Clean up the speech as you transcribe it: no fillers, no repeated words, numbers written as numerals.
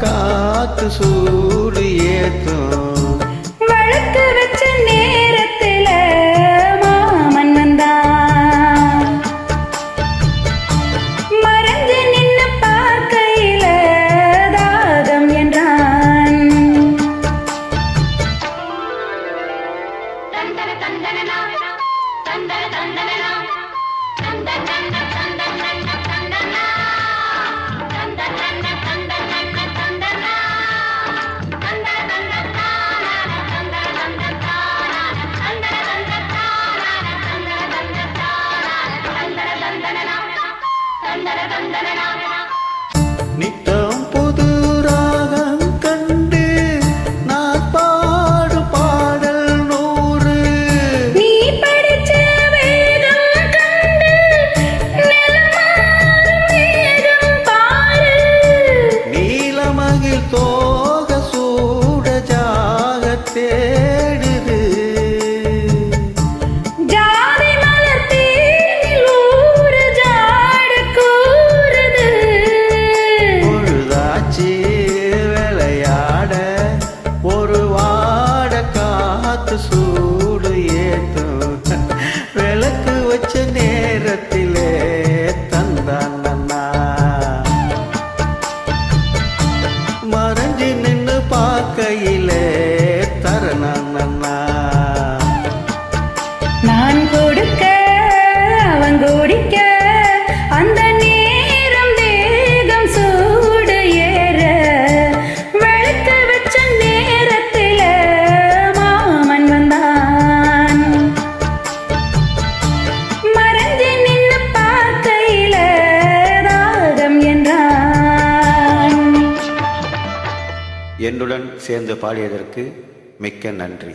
காத்து சூடு ஏத்தும். வழக்கு வச்ச நேரத்துல மாமன் வந்தான். மறைஞ்சு நின்னு பார்க்கையில தாகம் என்றான். நித்தம் புது ராகம் கண்டு நான் பாடு பாடல் 100. நீ படிச்ச வேதம் கண்டு நிலமாறும் வேதம் பாரு. நீலமகிழ் தோக சூட ஜாக தேடுது. ஜாதி மலர் தேனில் ஊறு ஜாடு கூறுது. பொழுதாச்சி விளையாட ஒரு வாட காத்து சூடு ஏத்தும். விளக்கு வச்ச நேரத்திலே தந்தான் நன்னா. மறைஞ்சு நின்னு பார்க்கையிலே தரணம் நன்னா. நான் கொடுக்க அவன் குடிக்க அந்த நேரம் தேகம் சூடு ஏற. விளக்கு வச்ச நேரத்தில மாமன் வந்தான். மறைஞ்சு நின்னு பார்க்கையில தாகம் என்றான். என்னுடன் சேர்ந்து பாடியதற்கு மிக்க நன்றி.